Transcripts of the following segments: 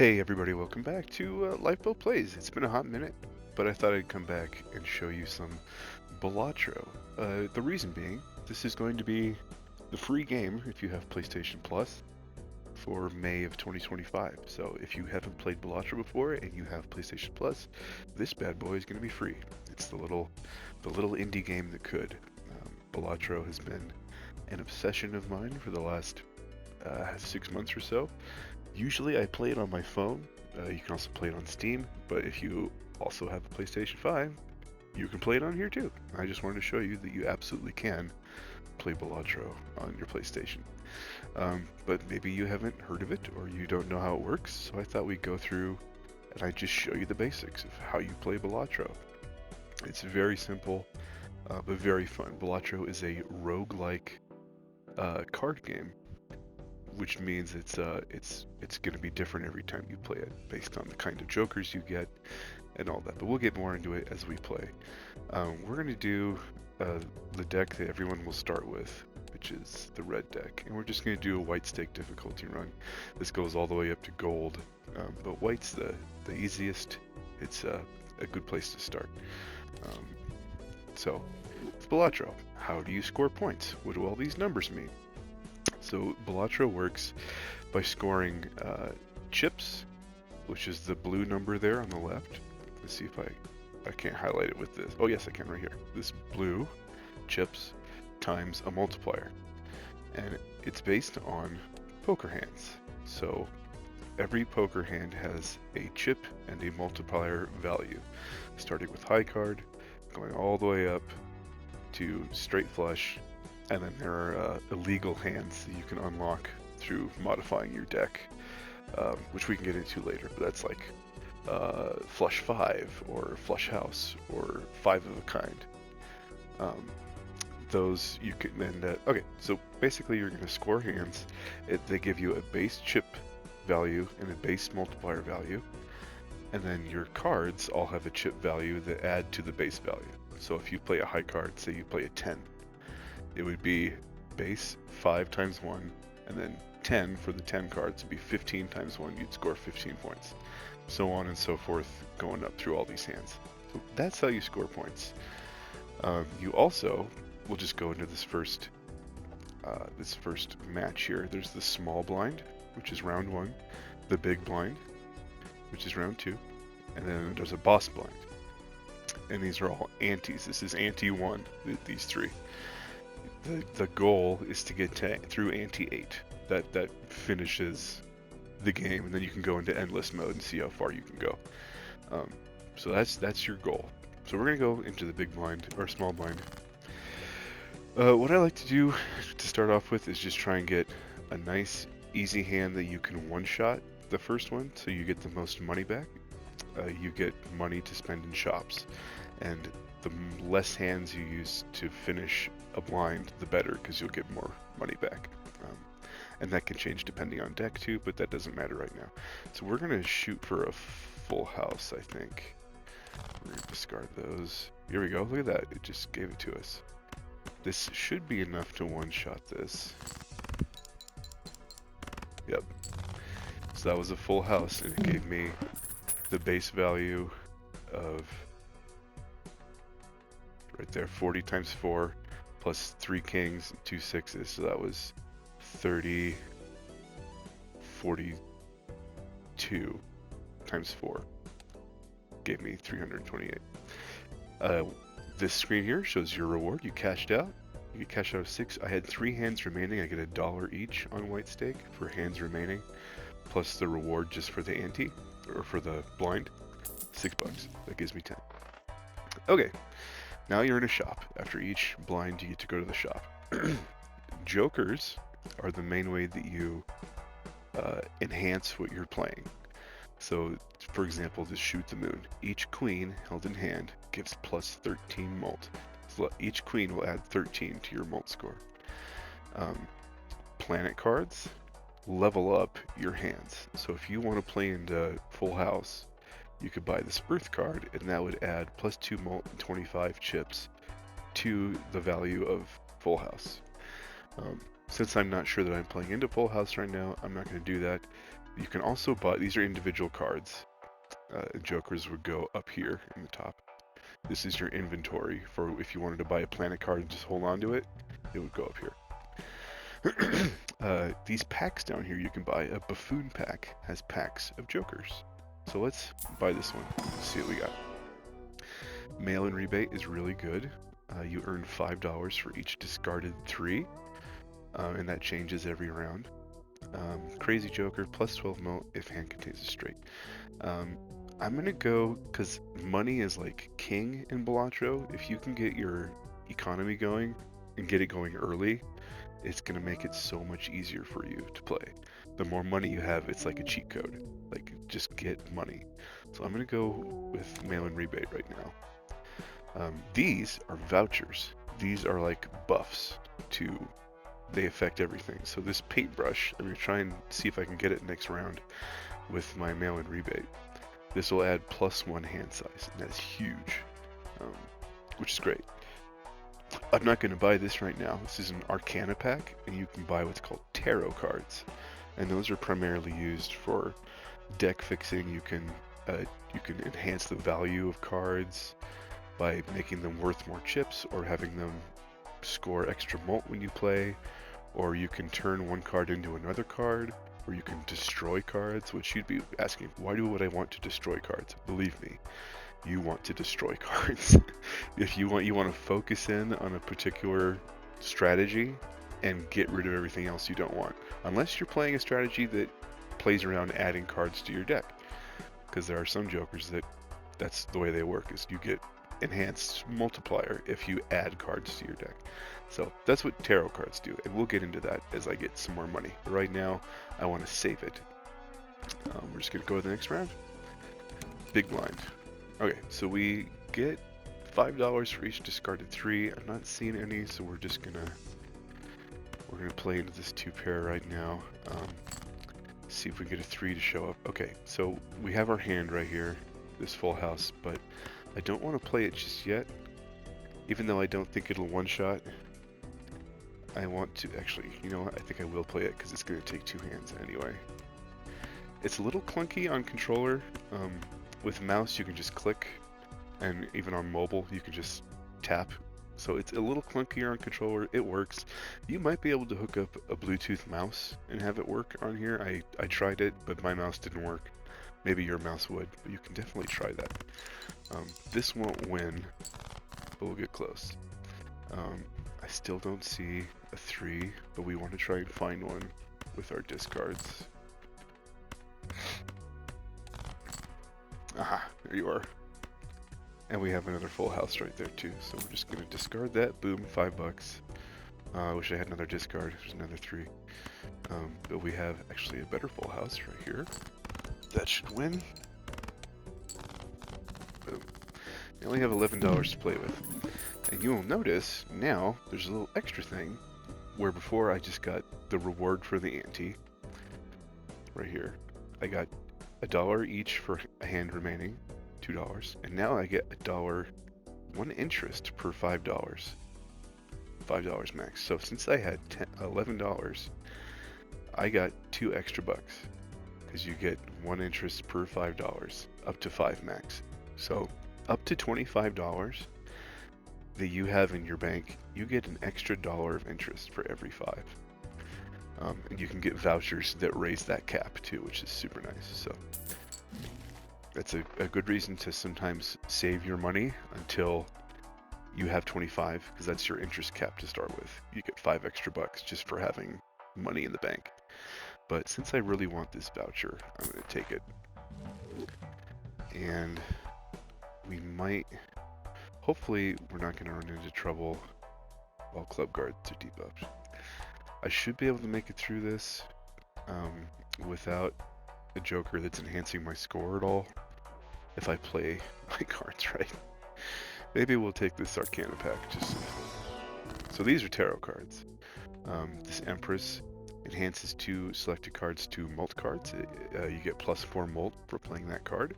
Hey everybody, welcome back to Lifeboat Plays. It's been a hot minute, but I thought I'd come back and show you some Balatro. The reason being, this is going to be the free game if you have PlayStation Plus for May of 2025. So if you haven't played Balatro before and you have PlayStation Plus, this bad boy is going to be free. It's the little indie game that could. Balatro has been an obsession of mine for the last 6 months or so. Usually I play it on my phone. You can also play it on Steam, but if you also have a PlayStation 5, you can play it on here too. I just wanted to show you that you absolutely can play Balatro on your PlayStation. But maybe you haven't heard of it or you don't know how it works, so I thought we'd go through and I'd just show you the basics of how you play Balatro. It's very simple, but very fun. Balatro is a roguelike card game, which means it's going to be different every time you play it, based on the kind of jokers you get and all that. But we'll get more into it as we play. We're going to do the deck that everyone will start with, which is the red deck, and we're just going to do a white stake difficulty run. This goes all the way up to gold, but white's the easiest. It's a good place to start. So, it's Balatro. How do you score points? What do all these numbers mean? So Balatro works by scoring chips, which is the blue number there on the left. Let's see if I can't highlight it with this. Oh yes, I can right here. This blue chips times a multiplier, and it's based on poker hands. So every poker hand has a chip and a multiplier value, starting with high card, going all the way up to straight flush. And then there are illegal hands that you can unlock through modifying your deck, which we can get into later. But that's like flush 5 or flush house or 5 of a kind. Those you can then, okay, so basically you're going to score hands. They give you a base chip value and a base multiplier value. And then your cards all have a chip value that add to the base value. So if you play a high card, say you play a 10, it would be base 5 times 1, and then 10 for the 10 cards would be 15 times 1, you'd score 15 points. So on and so forth, going up through all these hands. So that's how you score points. You also, we'll just go into this first match here. There's the small blind, which is round 1, the big blind, which is round 2, and then there's a boss blind. And these are all antes. This is ante 1, these three. The goal is to get through ante 8. That finishes the game, and then you can go into endless mode and see how far you can go. So that's your goal. So we're gonna go into the big blind or small blind. What I like to do to start off with is just try and get a nice easy hand that you can one-shot the first one, so you get the most money back. You get money to spend in shops, and the less hands you use to finish a blind, the better, because you'll get more money back. And that can change depending on deck too, but that doesn't matter right now. So we're going to shoot for a full house, I think. We're going to discard those. Here we go, look at that, it just gave it to us. This should be enough to one-shot this. Yep. So that was a full house, and it gave me the base value of right there, 40 times 4 plus 3 kings and 2 sixes, so that was 30, 42 times 4 gave me 328. This screen here shows your reward. You cashed out. You get cashed out of 6. I had 3 hands remaining. I get $1 each on white stake for hands remaining, plus the reward just for the ante, or for the blind, $6. That gives me 10. Okay, now you're in a shop. After each blind, you get to go to the shop. Jokers are the main way that you enhance what you're playing. So, for example, to shoot the moon, each queen held in hand gives plus 13 mult. So each queen will add 13 to your mult score. Planet cards level up your hands. So if you want to play into full house, you could buy this Earth card, and that would add plus 2 mult and 25 chips to the value of full house. Since I'm not sure that I'm playing into full house right now, I'm not going to do that. You can also buy, these are individual cards. Jokers would go up here in the top. This is your inventory for if you wanted to buy a planet card and just hold on to it, it would go up here. These packs down here you can buy. A buffoon pack has packs of jokers. So let's buy this one. Let's see what we got. Mail-in rebate is really good. You earn $5 for each discarded 3. And that changes every round. Crazy Joker, plus 12 mil if hand contains a straight. I'm gonna go, because money is like king in Balatro. If you can get your economy going and get it going early, it's gonna make it so much easier for you to play. The more money you have, it's like a cheat code. Like, just get money. So I'm gonna go with mail-in rebate right now. These are vouchers. These are like buffs to... They affect everything. So this paintbrush, I'm going to try and see if I can get it next round with my mail-in rebate. This will add +1 hand size, and that's huge, which is great. I'm not going to buy this right now. This is an Arcana pack, and you can buy what's called tarot cards, and those are primarily used for deck fixing. You can enhance the value of cards by making them worth more chips or having them score extra mult when you play, or you can turn one card into another card, or you can destroy cards, which you'd be asking, why would I want to destroy cards? Believe me, you want to destroy cards. If you want to focus in on a particular strategy and get rid of everything else you don't want, unless you're playing a strategy that plays around adding cards to your deck, because there are some jokers that's the way they work, is you get enhanced multiplier if you add cards to your deck. So that's what tarot cards do, and we'll get into that as I get some more money. But right now, I want to save it. We're just going to go to the next round. Big blind. Okay, so we get $5 for each discarded 3. I'm not seeing any, so we're gonna play into this 2 pair right now. See if we get a 3 to show up. Okay, so we have our hand right here, this full house, but I don't want to play it just yet, even though I don't think it'll one-shot. I want to actually, you know what, I think I will play it because it's going to take 2 hands anyway. It's a little clunky on controller. With mouse you can just click, and even on mobile you can just tap. So it's a little clunkier on controller. It works. You might be able to hook up a Bluetooth mouse and have it work on here. I tried it, but my mouse didn't work. Maybe your mouse would, but you can definitely try that. This won't win, but we'll get close. I still don't see a 3, but we want to try and find one with our discards. Aha, there you are. And we have another full house right there too, so we're just going to discard that. Boom, $5. I wish I had another discard. There's another 3. But we have actually a better full house right here. That should win. Boom. I only have $11 to play with. And you will notice now there's a little extra thing where before I just got the reward for the ante. Right here. I got $1 each for a hand remaining, $2, and now I get $1 interest per $5. $5 max. So since I had $11, I got 2 extra bucks. Because you get 1 interest per $5, up to 5 max. So up to $25 that you have in your bank, you get an extra $1 of interest for every 5. And you can get vouchers that raise that cap too, which is super nice. So that's a good reason to sometimes save your money until you have 25, because that's your interest cap to start with. You get 5 extra bucks just for having money in the bank. But since I really want this voucher, I'm going to take it. And we might, hopefully we're not going to run into trouble while club guards are debuffed. I should be able to make it through this without a joker that's enhancing my score at all, if I play my cards right. Maybe we'll take this Arcana pack. So these are tarot cards. This Empress enhances 2 selected cards to mult cards. You get +4 mult for playing that card.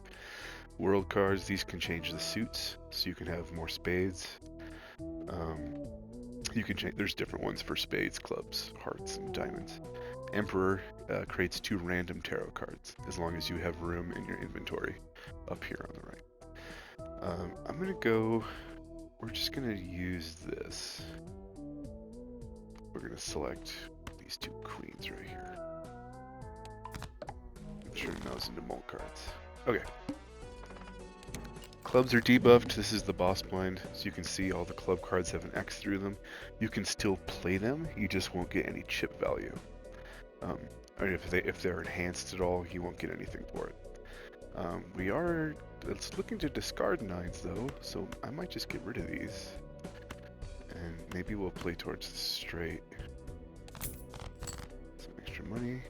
World cards, these can change the suits, so you can have more spades. You can change. There's different ones for spades, clubs, hearts, and diamonds. Emperor creates 2 random tarot cards as long as you have room in your inventory up here on the right. I'm gonna go. We're just gonna use this. We're gonna select these 2 queens right here. Turn those into mult cards. Okay. Clubs are debuffed. This is the boss blind, so you can see all the club cards have an X through them. You can still play them, you just won't get any chip value. Or if they're enhanced at all, you won't get anything for it. It's looking to discard 9s though, so I might just get rid of these. And maybe we'll play towards the straight. Some extra money.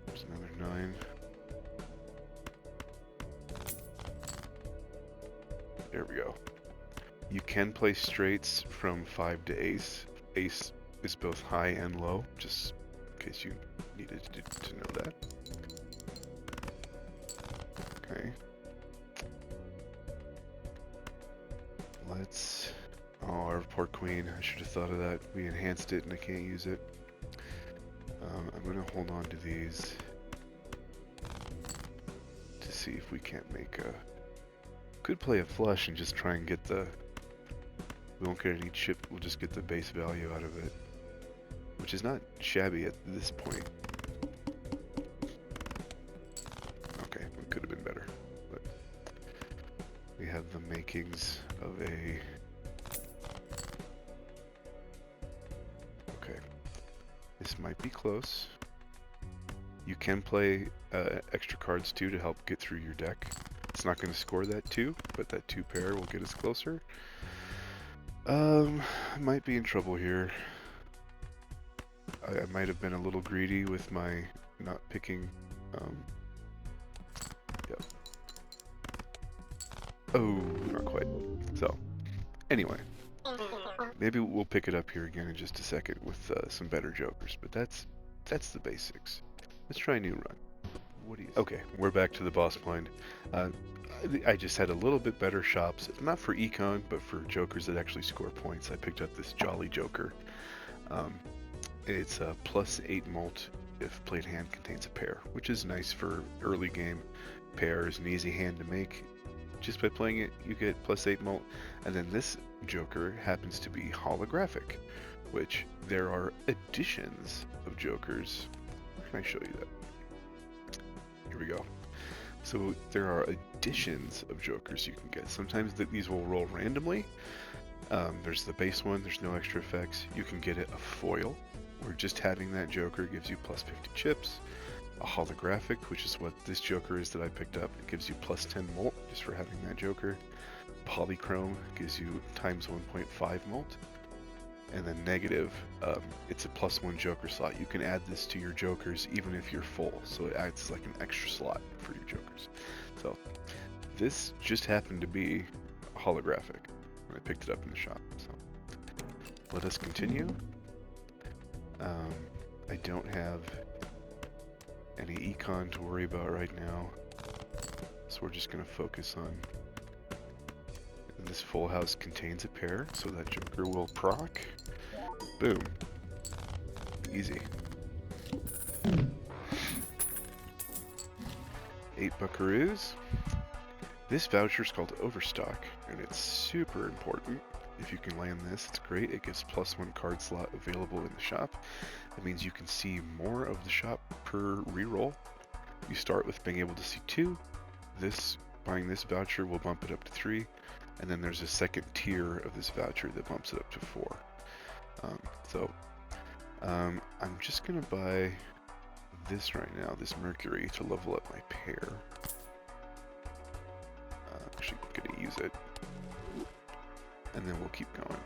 There's another 9. There we go. You can play straights from 5 to ace. Ace is both high and low, just in case you needed to know that. Okay. Let's... Oh, our poor queen. I should have thought of that. We enhanced it and I can't use it. I'm going to hold on to these to see if we can't make a... Could play a flush and just try and get the... We won't get any chip, we'll just get the base value out of it. Which is not shabby at this point. Okay, it could have been better. But we have the makings of a... Okay. This might be close. You can play extra cards too to help get through your deck. It's not going to score that 2, but that 2 pair will get us closer. I might be in trouble here. I might have been a little greedy with my not picking. Yep. Oh, not quite. So, anyway, maybe we'll pick it up here again in just a second with some better jokers. But that's the basics. Let's try a new run. What do you? Okay, we're back to the boss blind. I just had a little bit better shops, not for econ, but for jokers that actually score points. I picked up this Jolly Joker. It's a +8 mult if played hand contains a pair, which is nice for early game. Pair is an easy hand to make. Just by playing it, you get +8 mult. And then this Joker happens to be holographic, which there are editions of Jokers. Where can I show you that? Here we go. So there are editions of Jokers you can get. Sometimes these will roll randomly. There's the base one, there's no extra effects. You can get it a foil, where just having that Joker gives you +50 chips. A holographic, which is what this Joker is that I picked up. It gives you +10 mult just for having that Joker. Polychrome gives you ×1.5 mult. And then negative, it's a +1 Joker slot. You can add this to your Jokers even if you're full, so it acts like an extra slot for your Jokers. So this just happened to be holographic when I picked it up in the shop. So let us continue. I don't have any econ to worry about right now, so we're just going to focus on... And this full house contains a pair, so that Joker will proc. Boom. Easy. 8 buckaroos. This voucher is called Overstock, and it's super important. If you can land this, it's great. It gives +1 card slot available in the shop. That means you can see more of the shop per reroll. You start with being able to see 2. Buying this voucher will bump it up to 3. And then there's a second tier of this voucher that bumps it up to 4. I'm just gonna buy this right now, this Mercury, to level up my pair. Actually, I'm gonna use it, and then we'll keep going.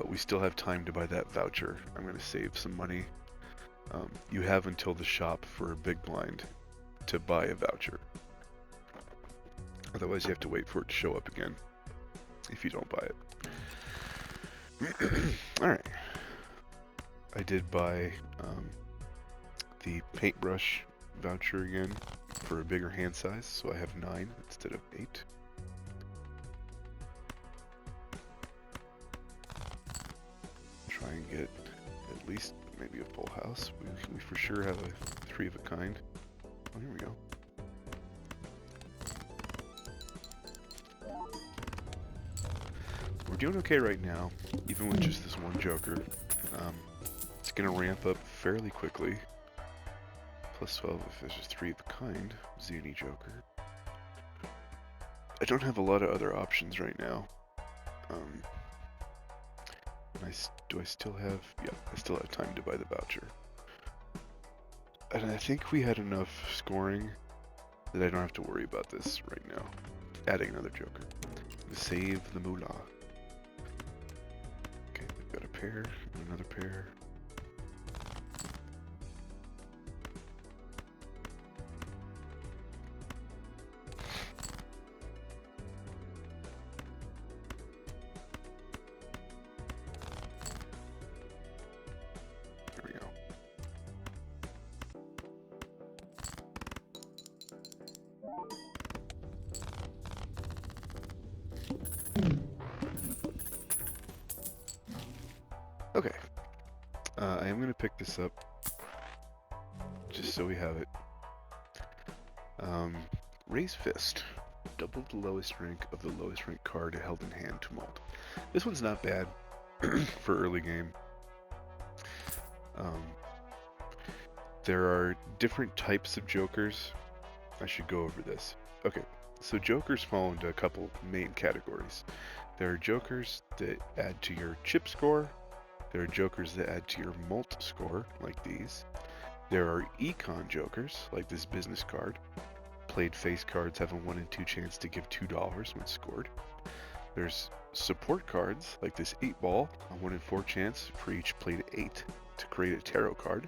We still have time to buy that voucher. I'm gonna save some money. You have until the shop for a big blind to buy a voucher. Otherwise, you have to wait for it to show up again if you don't buy it. Alright. I did buy the paintbrush voucher again for a bigger hand size, so I have 9 instead of 8. can get at least maybe a full house. We for sure have a 3 of a kind. Oh, here we go. We're doing okay right now, even with just this one joker. It's gonna ramp up fairly quickly. Plus 12 if there's just 3 of a kind. Zuni joker. I don't have a lot of other options right now. Do I still have... Yeah, I still have time to buy the voucher. And I think we had enough scoring that I don't have to worry about this right now. Adding another joker. Save the moolah. Okay, we've got a pair, another pair. Okay, I am going to pick this up, just so we have it. Raise Fist. Double the lowest rank of the lowest rank card held in hand to malt. This one's not bad for early game. There are different types of jokers. I should go over this. Okay, so jokers fall into a couple main categories. There are jokers that add to your chip score. There are jokers that add to your malt score, like these. There are econ jokers, like this business card. Played face cards have a 1 in 2 chance to give $2 when scored. There's support cards, like this 8 ball, a 1 in 4 chance for each played 8 to create a tarot card.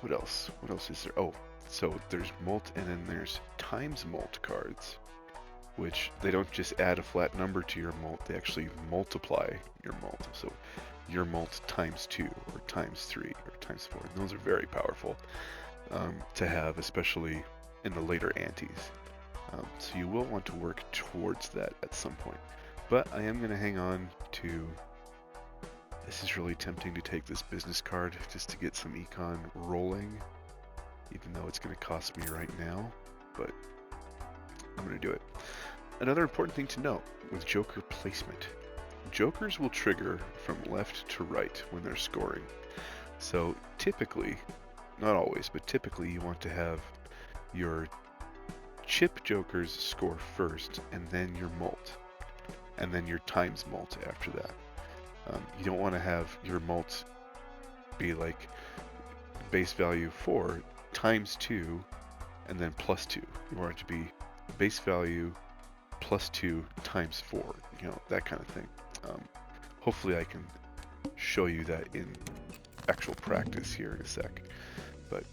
What else? What else is there? Oh, so there's malt, and then there's times malt cards, which they don't just add a flat number to your malt, they actually multiply your malt. So your malt times 2 or times 3 or times 4. And those are very powerful to have, especially in the later antes. So you will want to work towards that at some point. But I am going to hang on to... This is really tempting to take this business card just to get some econ rolling, even though it's going to cost me right now, but I'm going to do it. Another important thing to note with joker placement. Jokers will trigger from left to right when they're scoring. So typically, not always, but typically you want to have your chip jokers score first, and then your malt, and then your times malt after that. You don't want to have your malt be like base value 4 times 2 and then plus 2. You want it to be base value plus 2 times 4, you know, that kind of thing. Hopefully I can show you that in actual practice here in a sec. But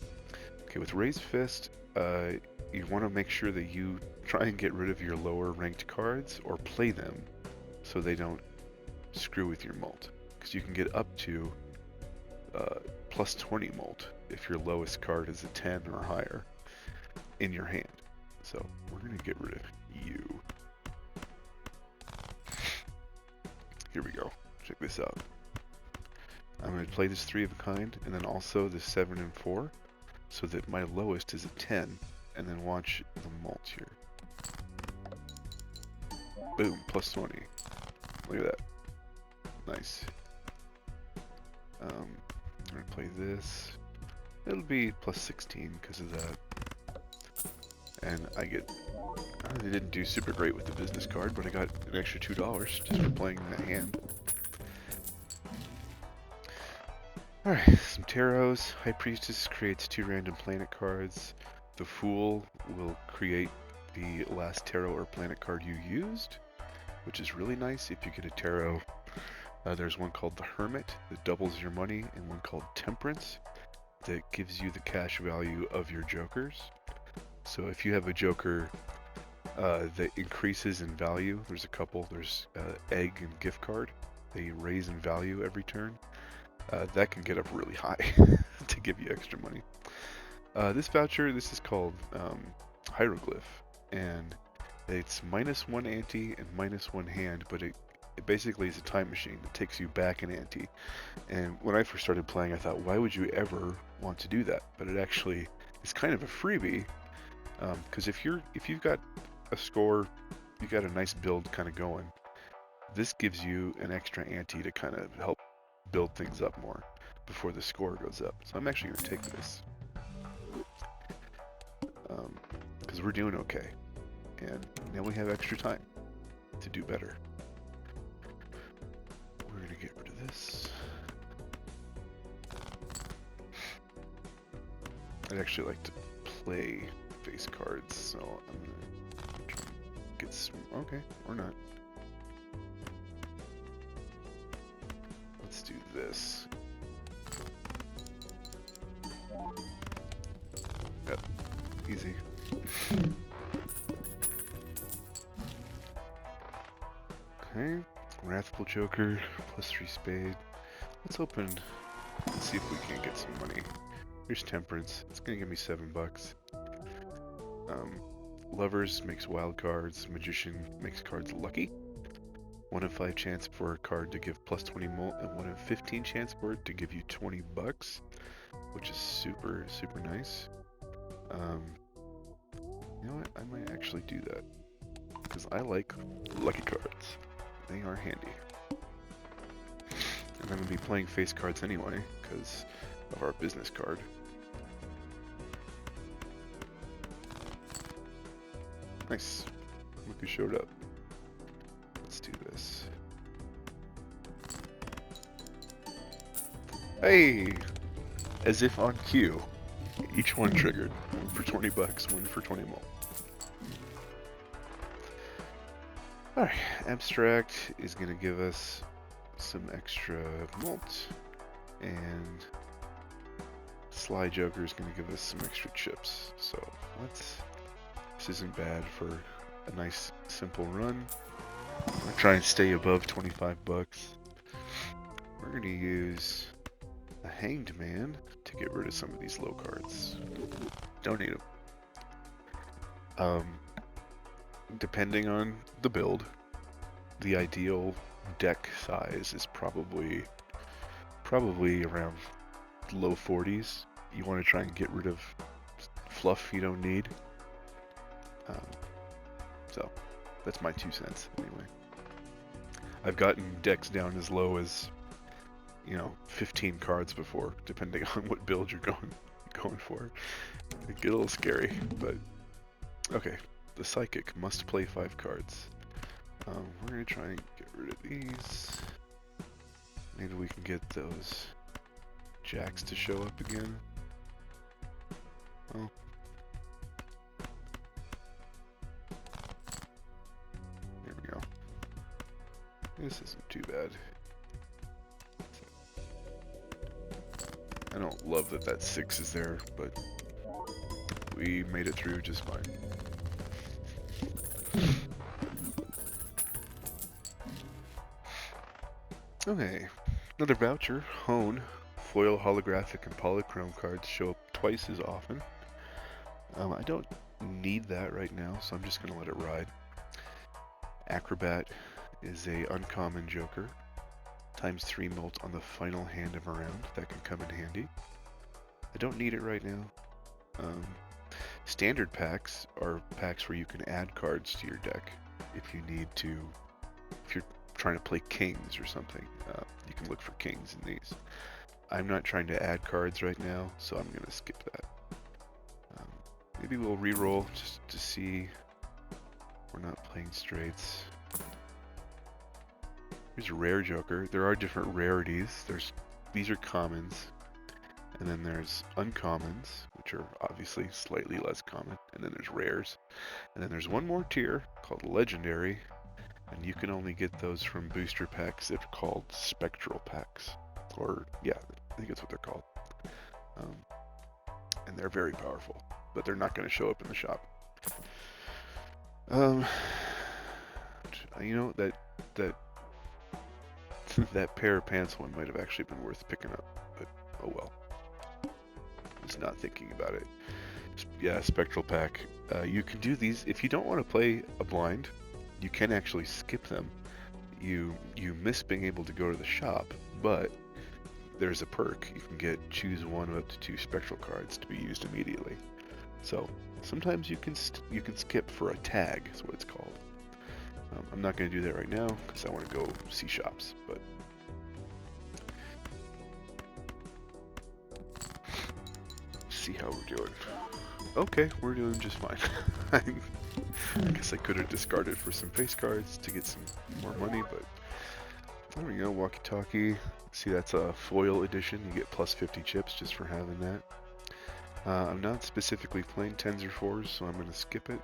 okay, with Raise Fist, you want to make sure that you try and get rid of your lower ranked cards or play them so they don't screw with your malt, because you can get up to plus 20 malt if your lowest card is a 10 or higher in your hand. So we're going to get rid of you. Here we go. Check this out. I'm going to play this 3 of a kind and then also this 7 and 4 so that my lowest is a 10, and then watch the malt here. Boom, plus 20. Look at that. Nice. I'm going to play this. It'll be plus 16 because of that. And I didn't do super great with the business card, but I got an extra $2 just for playing that hand. Alright, some tarots. High Priestess creates 2 random planet cards. The Fool will create the last tarot or planet card you used, which is really nice if you get a tarot. There's one called the Hermit that doubles your money, and one called Temperance that gives you the cash value of your jokers. So if you have a joker that increases in value, there's a couple. There's Egg and Gift Card. They raise in value every turn. That can get up really high to give you extra money. This voucher, this is called Hieroglyph, and it's -1 ante and -1 hand, but It basically is a time machine that takes you back an ante. And when I first started playing, I thought, why would you ever want to do that? But it actually is kind of a freebie, because if you've got a score, you got a nice build kind of going. This gives you an extra ante to kind of help build things up more before the score goes up. So I'm actually going to take this, because we're doing okay, and now we have extra time to do better. We're going to get rid of this. I'd actually like to play face cards, so I'm going to get some. Okay, or not. Let's do this. Yep, easy. Okay, Wrathful Joker, +3 spade. Let's open, let's see if we can't get some money. Here's Temperance, it's gonna give me $7. Lovers makes wild cards, Magician makes cards lucky. 1 in 5 chance for a card to give +20 mult, and 1 in 15 chance for it to give you $20, which is super, super nice. You know what, I might actually do that, because I like lucky cards. They are handy. And I'm going to be playing face cards anyway, because of our business card. Nice. Look who showed up. Let's do this. Hey! As if on cue. Each one triggered. One for $20, one for 20 mult. Alright, Abstract is going to give us some extra mult, and Sly Joker is going to give us some extra chips. So let's, this isn't bad for a nice simple run. I'm going to try and stay above 25 bucks. We're going to use a Hanged Man to get rid of some of these low cards. Don't need them. Depending on the build, the ideal deck size is probably around low 40s. You want to try and get rid of fluff you don't need. So that's my 2 cents anyway. I've gotten decks down as low as, 15 cards before, depending on what build you're going for. It get a little scary, but okay. The Psychic must play 5 cards. We're gonna try and get rid of these. Maybe we can get those jacks to show up again. Oh. There we go. This isn't too bad. I don't love that 6 is there, but we made it through just fine. Okay, another voucher, Hone. Foil, holographic, and polychrome cards show up twice as often. I don't need that right now, so I'm just going to let it ride. Acrobat is a uncommon joker. ×3 mult on the final hand of a round. That can come in handy. I don't need it right now. Standard packs are packs where you can add cards to your deck if you need to. If you're trying to play kings or something, you can look for kings in these. I'm not trying to add cards right now, so I'm going to skip that. Maybe we'll re-roll just to see we're not playing straights. Here's a rare joker. There are different rarities. These are commons, and then there's uncommons, which are obviously slightly less common, and then there's rares, and then there's one more tier called legendary, and you can only get those from booster packs that are called Spectral packs, or yeah, I think that's what they're called. And they're very powerful, but they're not going to show up in the shop. You know, that pair of pants one might have actually been worth picking up, but oh well. Just not thinking about it. Yeah, Spectral pack. You can do these if you don't want to play a blind. You can actually skip them. you miss being able to go to the shop, but there's a perk. You can choose one of up to 2 Spectral cards to be used immediately. So sometimes you can skip for a tag, is what it's called. I'm not going to do that right now because I want to go see shops, but see how we're doing. Okay, we're doing just fine. I guess I could have discarded for some face cards to get some more money, but there we go. Walkie-talkie. See, that's a foil edition. You get plus 50 chips just for having that. I'm not specifically playing 10s or 4s, so I'm going to skip it.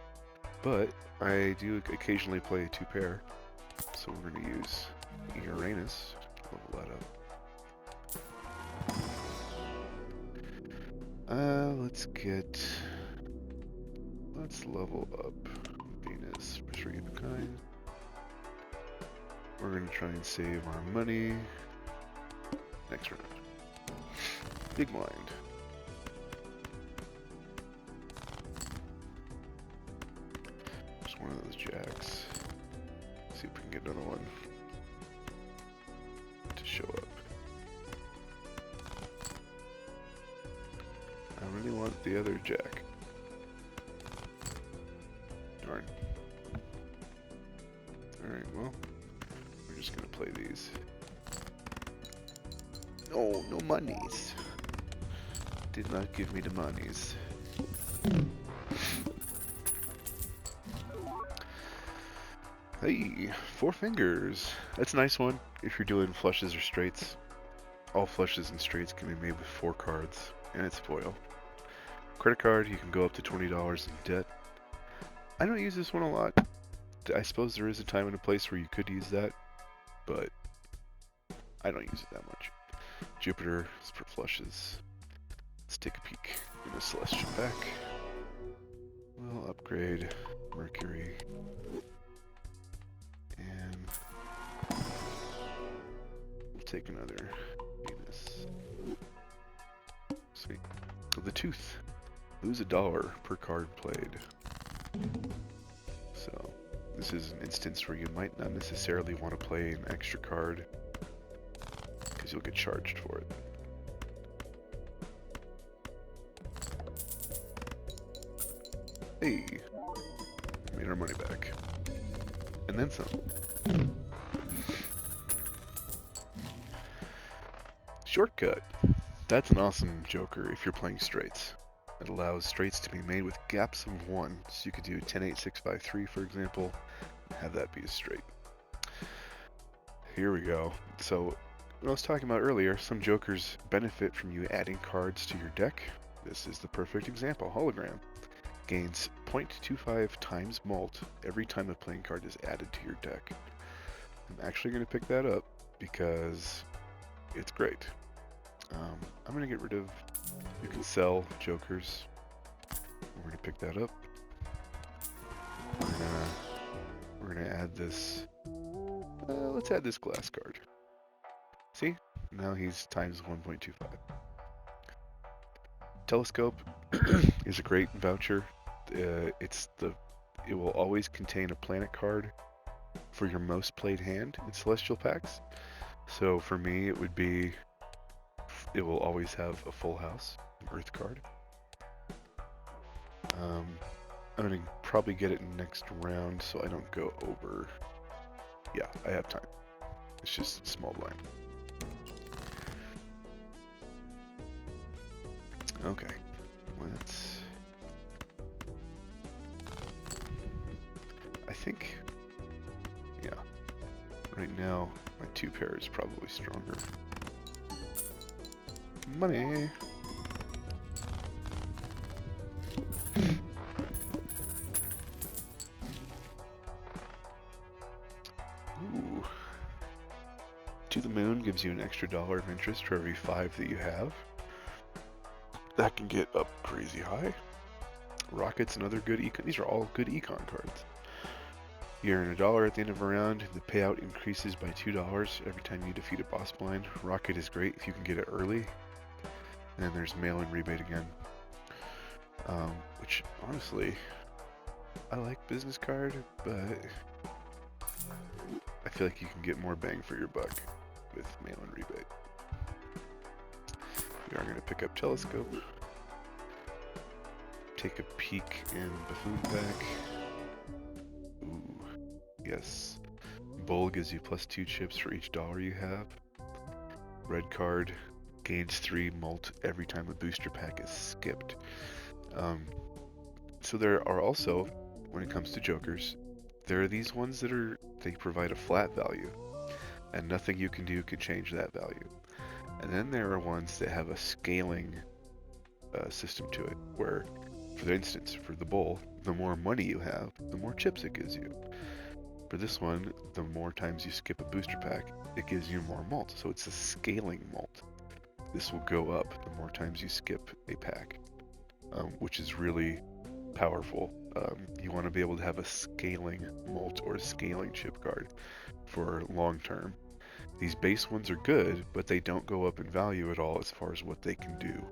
But I do occasionally play a 2-pair, so we're going to use Uranus. Level that up. Let's level up Venus, mystery of a kind. We're going to try and save our money. Next round. Big blind. Just one of those jacks. See if we can get another one to show up. I really want the other jack. Darn. Alright, well, we're just gonna play these. Oh, no monies. Did not give me the monies. Hey, 4 fingers. That's a nice one if you're doing flushes or straights. All flushes and straights can be made with 4 cards, and it's foil. Credit card, you can go up to $20 in debt. I don't use this one a lot. I suppose there is a time and a place where you could use that, but I don't use it that much. Jupiter is for flushes. Let's take a peek in the Celestial pack. We'll upgrade Mercury. And we'll take another Venus. Sweet. So the Tooth. Lose $1 per card played. So this is an instance where you might not necessarily want to play an extra card because you'll get charged for it. Hey, made our money back. And then some. Shortcut. That's an awesome joker if you're playing straights. It allows straights to be made with gaps of 1. So you could do 10, 8, 6, 5, 3, for example, and have that be a straight. Here we go. So, what I was talking about earlier, some jokers benefit from you adding cards to your deck. This is the perfect example. Hologram gains 0.25 times mult every time a playing card is added to your deck. I'm actually going to pick that up because it's great. I'm going to get rid of, you can sell jokers. We're going to pick that up. We're going to add this, let's add this glass card. See? Now he's times 1.25. Telescope is a great voucher. It will always contain a planet card for your most played hand in Celestial packs. So for me, it will always have a full house, an Earth card. I'm gonna probably get it next round so I don't go over. Yeah, I have time. It's just a small blind. Okay, I think, yeah, right now my 2-pair is probably stronger. Money! Ooh. To the Moon gives you an extra $1 of interest for every 5 that you have. That can get up crazy high. Rocket's another good econ. These are all good econ cards. You earn $1 at the end of a round. The payout increases by $2 every time you defeat a boss blind. Rocket is great if you can get it early. And then there's mail-in rebate again. Which, honestly, I like business card, but I feel like you can get more bang for your buck with mail-in rebate. We are going to pick up Telescope. Take a peek in Buffoon Pack. Ooh, yes. Bowl gives you +2 chips for each dollar you have. Red card gains 3 mult every time a booster pack is skipped. So there are also, when it comes to jokers, there are these ones that they provide a flat value, and nothing you can do can change that value. And then there are ones that have a scaling system to it, where, for instance, for the bowl, the more money you have, the more chips it gives you. For this one, the more times you skip a booster pack, it gives you more malt, so it's a scaling malt. This will go up the more times you skip a pack, which is really powerful. You want to be able to have a scaling malt or a scaling chip card for long term. These base ones are good, but they don't go up in value at all as far as what they can do.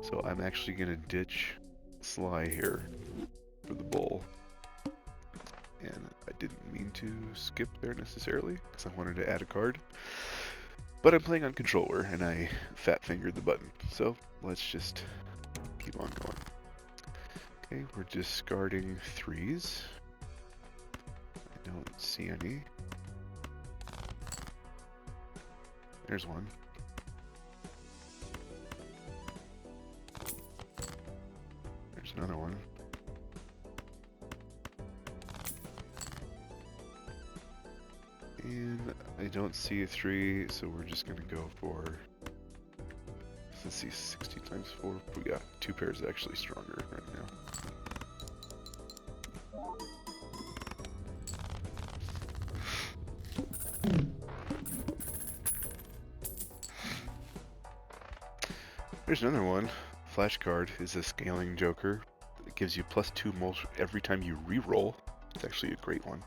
So I'm actually going to ditch Sly here for the bowl. And I didn't mean to skip there necessarily, because I wanted to add a card. But I'm playing on controller, and I fat-fingered the button. So let's just keep on going. Okay, we're discarding 3s. I don't see any. There's one. There's another one. And I don't see a 3, so we're just going to go for, let's see, 60 times 4. Yeah, 2 pairs actually stronger right now. There's another one. Flash card is a scaling joker. It gives you +2 mult every time you re-roll. It's actually a great one.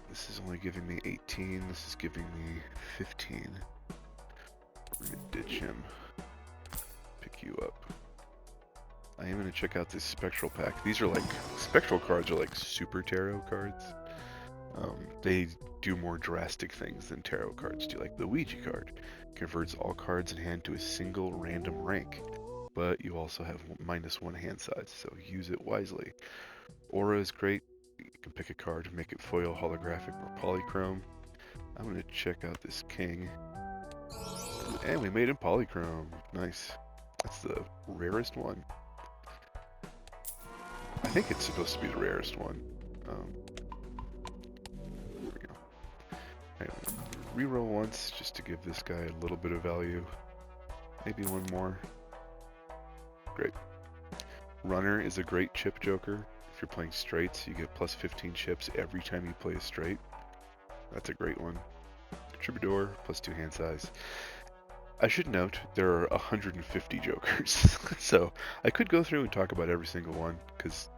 This is only giving me 18. This is giving me 15. We're gonna ditch him. Pick you up. I am gonna check out this Spectral pack. These are like, Spectral cards are like super tarot cards. They do more drastic things than tarot cards do, like the Ouija card. Converts all cards in hand to a single random rank, but you also have -1 hand size, so use it wisely. Aura is great. You can pick a card, make it foil, holographic, or polychrome. I'm going to check out this king. And we made him polychrome. Nice. That's the rarest one. I think it's supposed to be the rarest one. There we go. Alright, reroll once just to give this guy a little bit of value. Maybe one more. Great. Runner is a great chip joker. If you're playing straights, you get +15 chips every time you play a straight. That's a great one. Troubadour, +2 hand size. I should note, there are 150 jokers. So I could go through and talk about every single one, because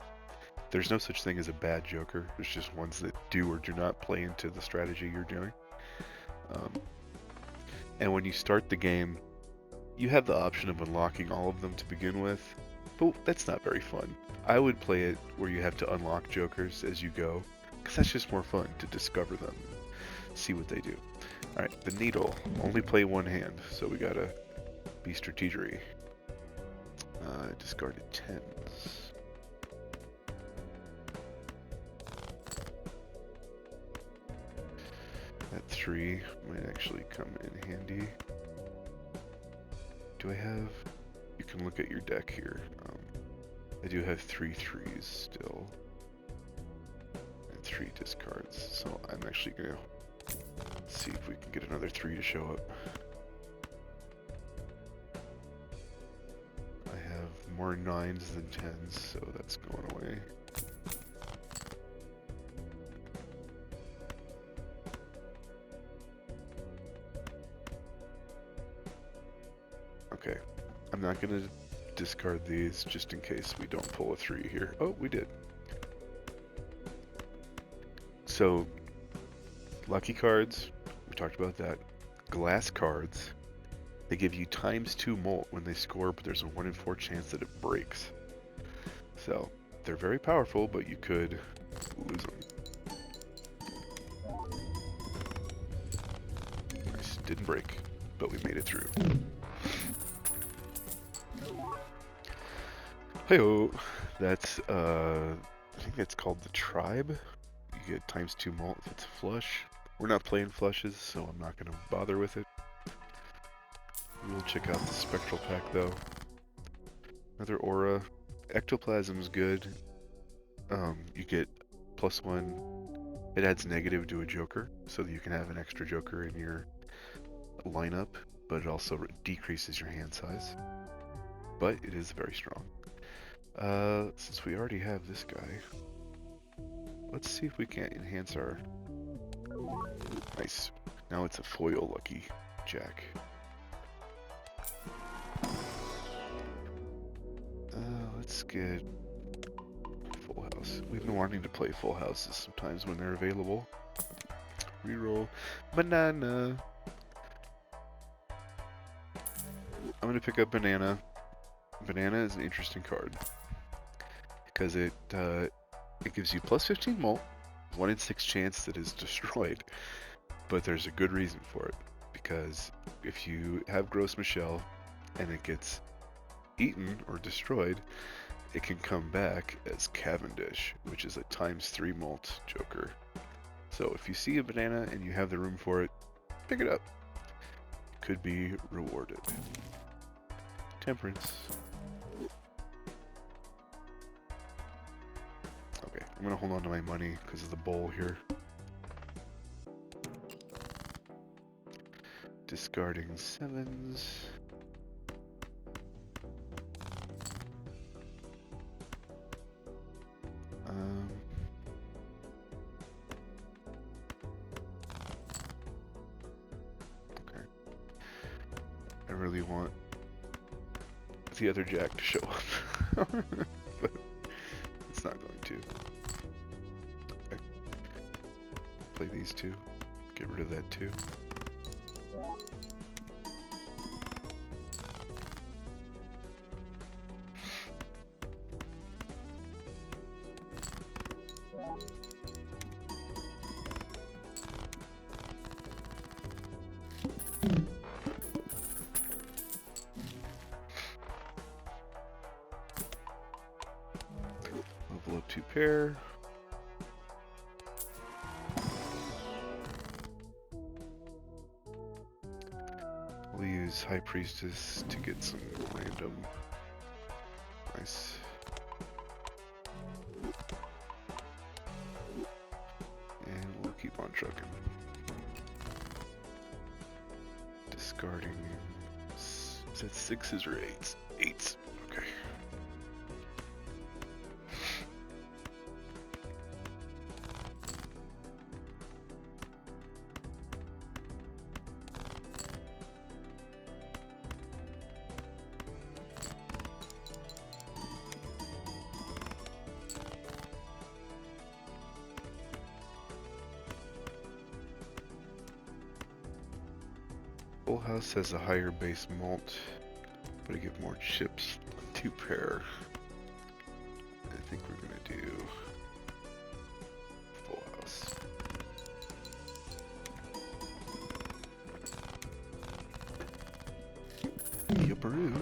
there's no such thing as a bad joker. There's just ones that do or do not play into the strategy you're doing. And when you start the game, you have the option of unlocking all of them to begin with, but that's not very fun. I would play it where you have to unlock jokers as you go, because that's just more fun to discover them and see what they do. Alright, the needle. Only play one hand, so we gotta be strategery. Discarded 10s. That 3 might actually come in handy. Do I have... You can look at your deck here. I do have 3 3s still. And 3 discards, so I'm actually gonna see if we can get another 3 to show up. I have more 9s than 10s, so that's going away. Okay, I'm not gonna discard these just in case we don't pull a 3 here. Oh, we did. So, lucky cards, we talked about that. Glass cards, they give you ×2 mult when they score, but there's a 1 in 4 chance that it breaks. So, they're very powerful, but you could lose them. Didn't break, but we made it through. Hey-oh! That's, I think that's called the Tribe. You get ×2 malt if it's flush. We're not playing flushes, so I'm not going to bother with it. We'll check out the Spectral pack, though. Another aura. Ectoplasm's good. You get +1. It adds negative to a Joker, so that you can have an extra Joker in your lineup, but it also decreases your hand size. But it is very strong. Since we already have this guy, let's see if we can't enhance our... Nice. Now it's a foil Lucky Jack. Let's get Full House. We've been wanting to play Full Houses sometimes when they're available. Reroll. Banana. I'm gonna pick up Banana. Banana is an interesting card because it gives you +15 mult, 1 in 6 chance that is destroyed. But there's a good reason for it, because if you have Gros Michel and it gets eaten or destroyed, it can come back as Cavendish, which is a ×3 mult Joker. So if you see a banana and you have the room for it, pick it up. It could be rewarded. Temperance. Okay, I'm gonna hold on to my money because of the bowl here. Discarding 7s. Okay. I really want the other Jack to show up, but it's not going to. Okay. Play these two. Get rid of that too. Level up 2 pair. We'll use High Priestess to get some random. Nice. And we'll keep on trucking. Discarding. Is that 6s or 8s? 8s. Okay. Full House has a higher base malt, but I get more chips. 2 pair. I think we're gonna do Full House. Yipperoo.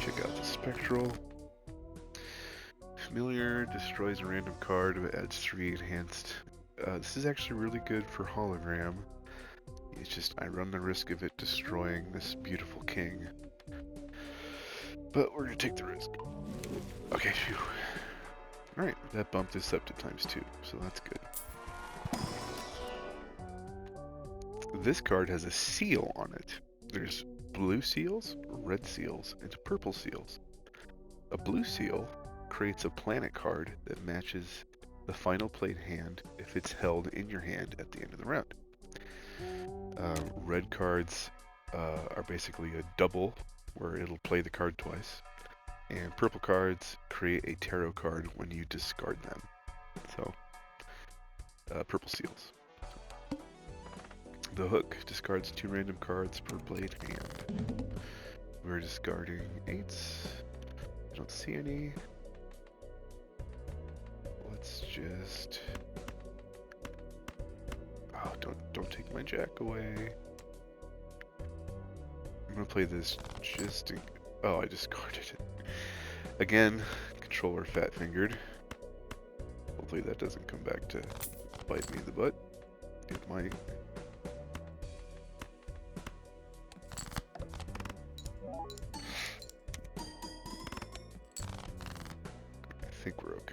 Check out the Spectral. Familiar destroys a random card but adds 3 enhanced. This is actually really good for hologram. It's just I run the risk of it destroying this beautiful king. But we're gonna take the risk. Okay, phew. Alright, that bumped this up to ×2, so that's good. This card has a seal on it. There's blue seals, red seals, and purple seals. A blue seal creates a planet card that matches the final played hand if it's held in your hand at the end of the round. Red cards are basically a double where it'll play the card twice, and purple cards create a tarot card when you discard them. So, purple seals. The hook discards 2 random cards per played hand. We're discarding 8s. I don't see any. Let's just don't take my jack away. I'm gonna play this just in... Oh, I discarded it. Again, controller fat fingered. Hopefully that doesn't come back to bite me in the butt. It might. I think we're okay.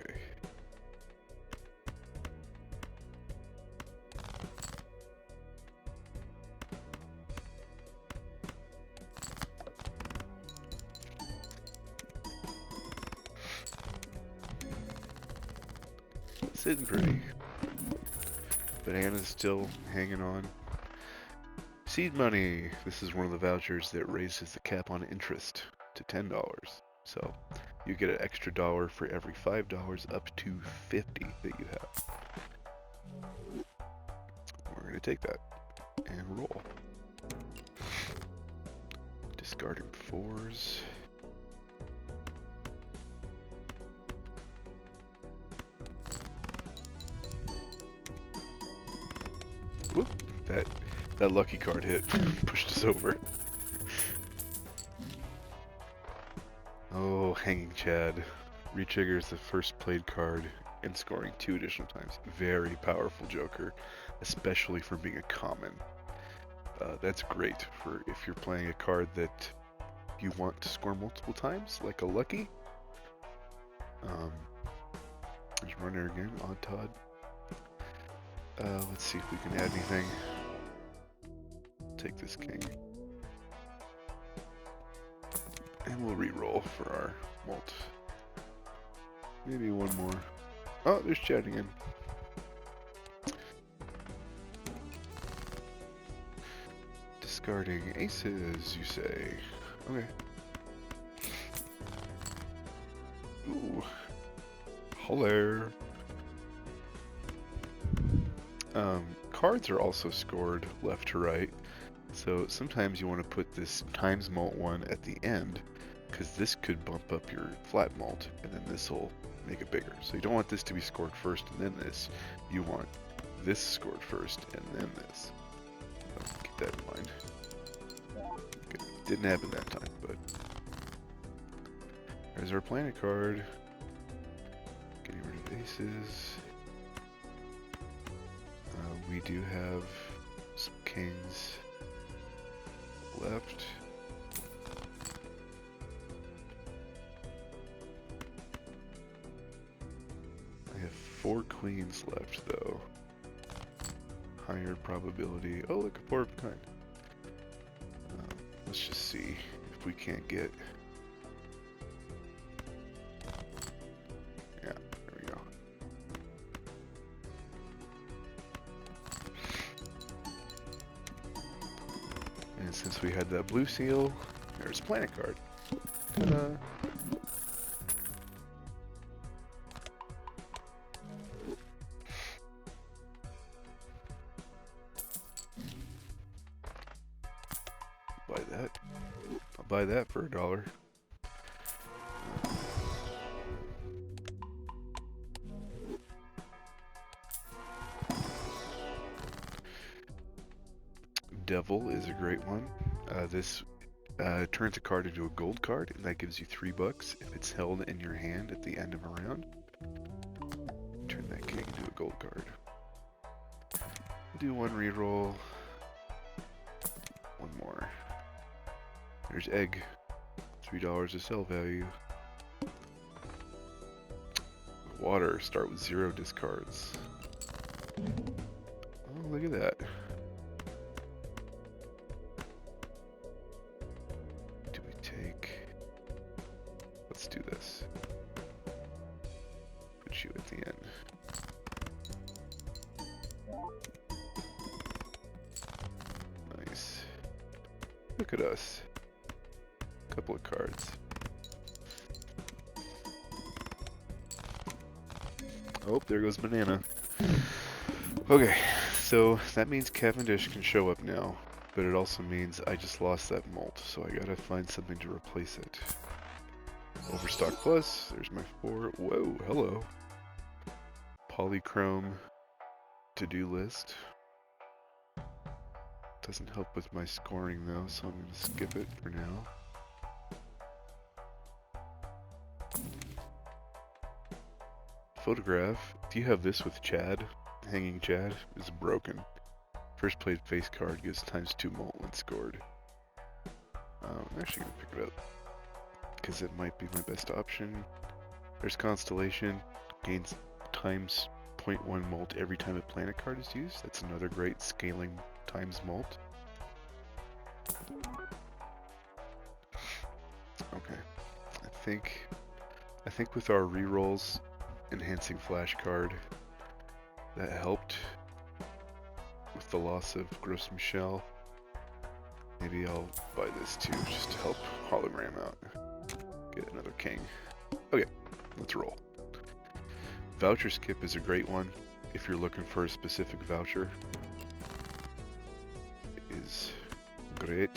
Sitting pretty. Banana's still hanging on. Seed money. This is one of the vouchers that raises the cap on interest to $10. So you get an extra dollar for every $5 up to $50 that you have. We're going to take that and roll. Discarding 4s. Whoop, that lucky card hit. Pushed us over. Oh, Hanging Chad. Retriggers the first played card and scoring 2 additional times. Very powerful joker, especially for being a common. That's great for if you're playing a card that you want to score multiple times, like a lucky. There's runner again, Odd Todd. Let's see if we can add anything. Take this king. And we'll re-roll for our mult. Maybe one more. Oh, there's Chad again. Discarding aces, you say. Okay. Ooh. Hello. Cards are also scored left to right, so sometimes you want to put this times mult one at the end, because this could bump up your flat mult, and then this will make it bigger. So you don't want this to be scored first and then this. You want this scored first and then this. So keep that in mind. Okay. Didn't happen that time, but there's our planet card. Getting rid of aces. We do have some kings left. I have 4 queens left, though. Higher probability. Oh, look, a 4 of a kind. Let's just see if we can't get... Yeah, there we go. And since we had that blue seal, there's a planet card. Ta-da! Buy that. I'll buy that for $1. Devil is a great one. This turns a card into a gold card, and that gives you $3 if it's held in your hand at the end of a round. Turn that king into a gold card. Do one reroll. One more. There's egg. $3 of sell value. Water. Start with 0 discards. Oh, look at that. Do we take... Let's do this. Put you at the end. Nice. Look at us. Couple of cards. Oh, there goes banana. Okay, so that means Cavendish can show up now, but it also means I just lost that mult, so I gotta find something to replace it. Overstock plus, there's my 4. Whoa, hello. Polychrome to-do list. Doesn't help with my scoring though, so I'm gonna skip it for now. Photograph. Do you have this with Chad? Hanging Chad is broken. First played face card gives ×2 mult when scored. I'm actually gonna pick it up because it might be my best option. There's Constellation, gains ×0.1 mult every time a planet card is used. That's another great scaling times mult. Okay, I think with our rerolls, enhancing flash card, that helped with the loss of Gros Michel. Maybe I'll buy this too, just to help hologram out. Get another king. Okay, let's roll. Voucher skip is a great one if you're looking for a specific voucher. It is great.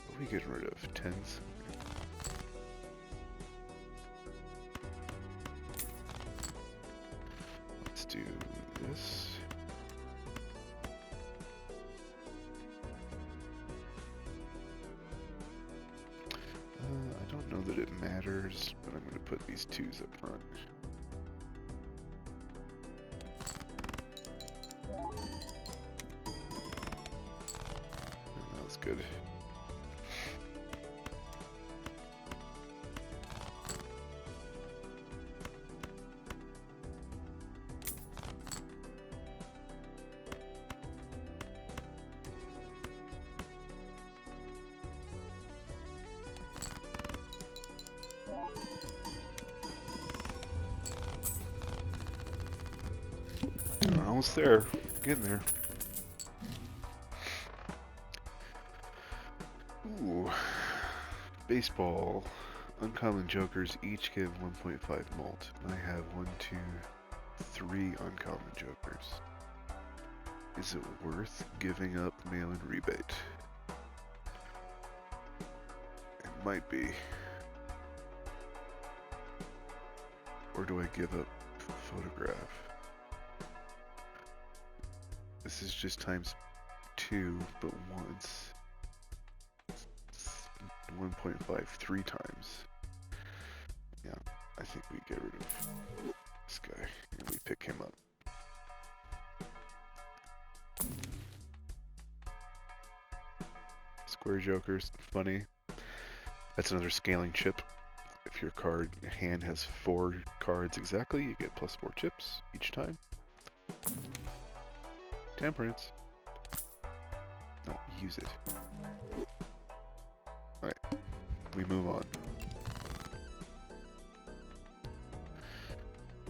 What are we getting rid of? 10s? Let's do this. I don't know that it matters, but I'm going to put these 2s up front. That was good. Almost there. Getting there. Ooh. Baseball. Uncommon jokers each give 1.5 mult. I have 1, 2, 3 uncommon jokers. Is it worth giving up mail-in rebate? It might be. Or do I give up photograph? This is just ×2, but once. 1.5, 3 times. Yeah, I think we get rid of this guy and we pick him up. Square jokers, funny. That's another scaling chip. If your card hand has 4 cards exactly, you get +4 chips each time. Temperance. No, use it. Alright, we move on.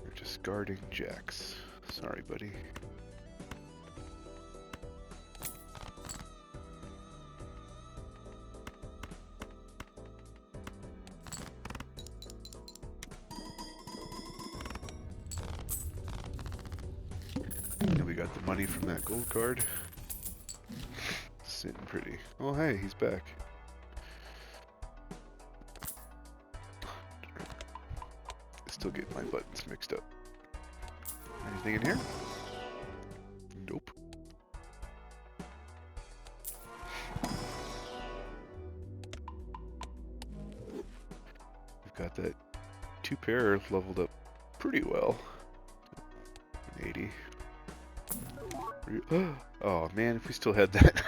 We're just guarding jacks. Sorry, buddy. And we got the money from that gold card. Sitting pretty. Oh hey, he's back. I still get my buttons mixed up. Anything in here? Nope. We've got that 2 pair leveled up pretty well. 80. Oh man, if we still had that.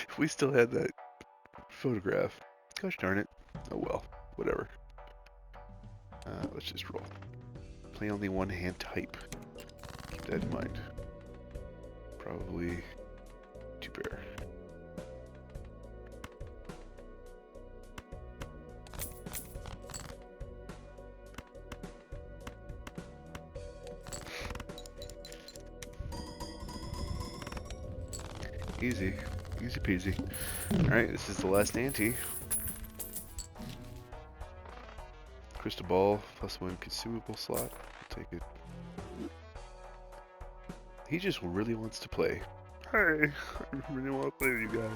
If we still had that photograph. Gosh darn it. Oh well, whatever. Let's just roll. Play only 1 hand type. Keep that in mind. Probably 2 pair. Easy. Easy peasy. Alright, this is the last ante. Crystal ball, +1 consumable slot. I'll take it. He just really wants to play. Hey, I really want to play with you guys.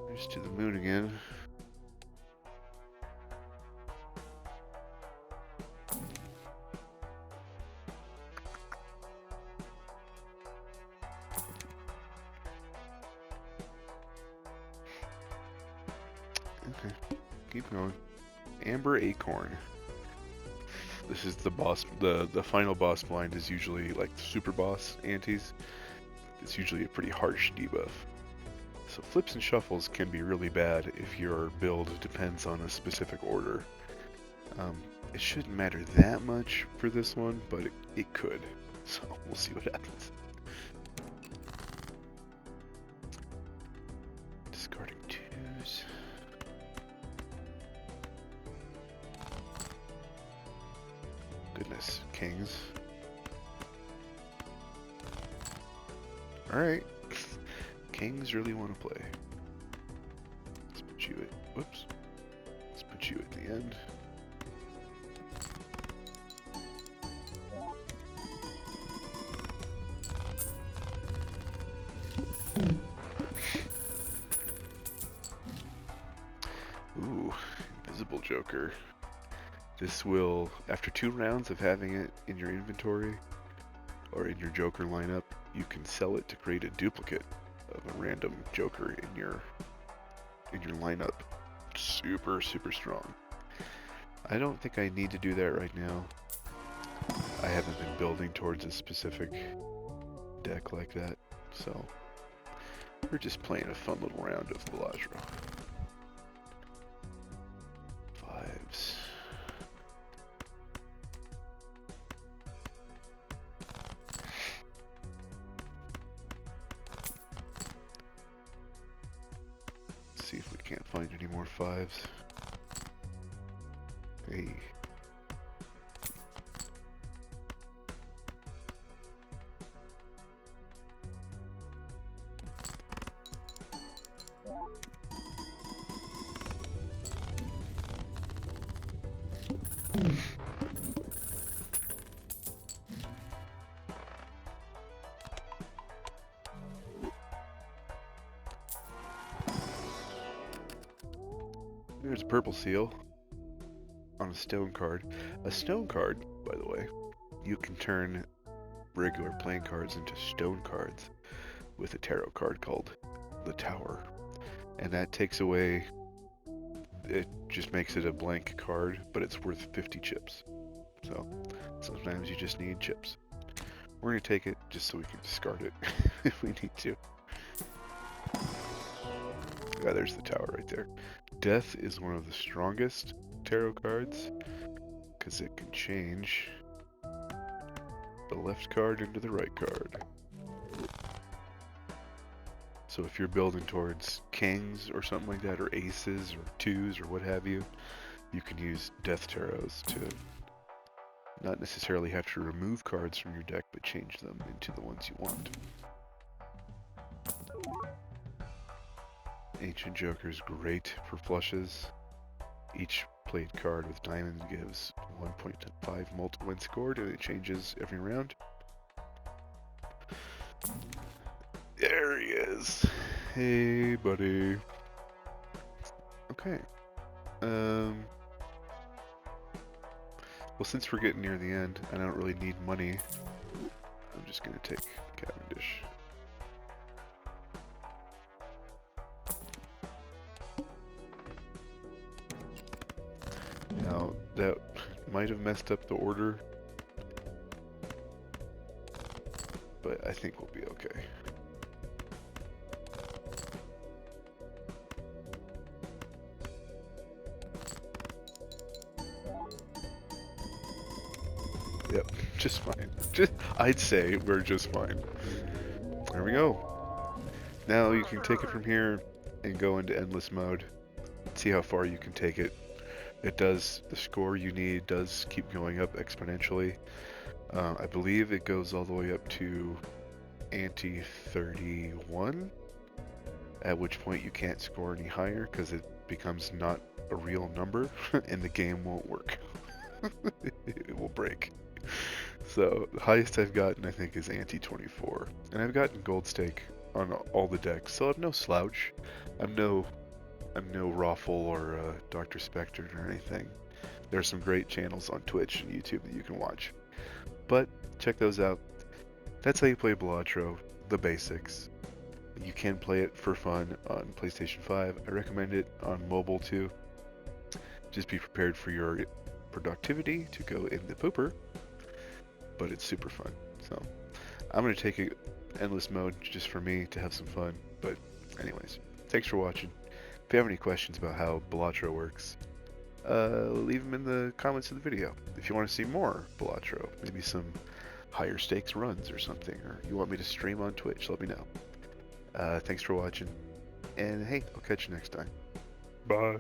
Here's to the moon again. Okay, keep going. Amber Acorn. This is the boss. The final boss blind is usually like the super boss antes. It's usually a pretty harsh debuff. So flips and shuffles can be really bad if your build depends on a specific order. It shouldn't matter that much for this one, but it could. So we'll see what happens. Discarding twos. Goodness, kings. Alright. Kings really want to play. Let's put you at, whoops. Let's put you at the end. Ooh, Invisible Joker. This will, after 2 rounds of having it in your inventory or in your Joker lineup, you can sell it to create a duplicate of a random Joker in your lineup. Super, super strong. I don't think I need to do that right now. I haven't been building towards a specific deck like that, so we're just playing a fun little round of Balatro. Fives. See if we can't find any more fives. Hey. There's a purple seal on a stone card. A stone card, by the way, you can turn regular playing cards into stone cards with a tarot card called the Tower. And that takes away, it just makes it a blank card, but it's worth 50 chips. So sometimes you just need chips. We're going to take it just so we can discard it if we need to. Yeah, there's the Tower right there. Death is one of the strongest tarot cards because it can change the left card into the right card. So if you're building towards kings or something like that, or aces or twos or what have you, you can use death tarots to not necessarily have to remove cards from your deck, but change them into the ones you want. Ancient Joker is great for flushes. Each played card with diamonds gives 1.5 multi-win scored, and it changes every round. There he is. Hey, buddy. Okay. Well, since we're getting near the end, and I don't really need money, I'm just gonna take Cavendish. Now, that might have messed up the order, but I think we'll be okay. Yep, just fine. I'd say we're just fine. There we go. Now you can take it from here and go into endless mode. See how far you can take it. It does, the score you need does keep going up exponentially. I believe it goes all the way up to ante 31, at which point you can't score any higher because it becomes not a real number and the game won't work. It will break. So the highest I've gotten, I think, is ante 24, and I've gotten gold stake on all the decks, so I'm no slouch. I'm no Raffle or Dr. Spectral or anything. There are some great channels on Twitch and YouTube that you can watch, but check those out. That's how you play Balatro, the basics. You can play it for fun on PlayStation 5. I recommend it on mobile too. Just be prepared for your productivity to go in the pooper, but it's super fun. So I'm going to take it endless mode just for me to have some fun. But anyways, thanks for watching. If you have any questions about how Balatro works, leave them in the comments of the video. If you want to see more Balatro, maybe some higher stakes runs or something, or you want me to stream on Twitch, let me know. Thanks for watching, and hey, I'll catch you next time. Bye.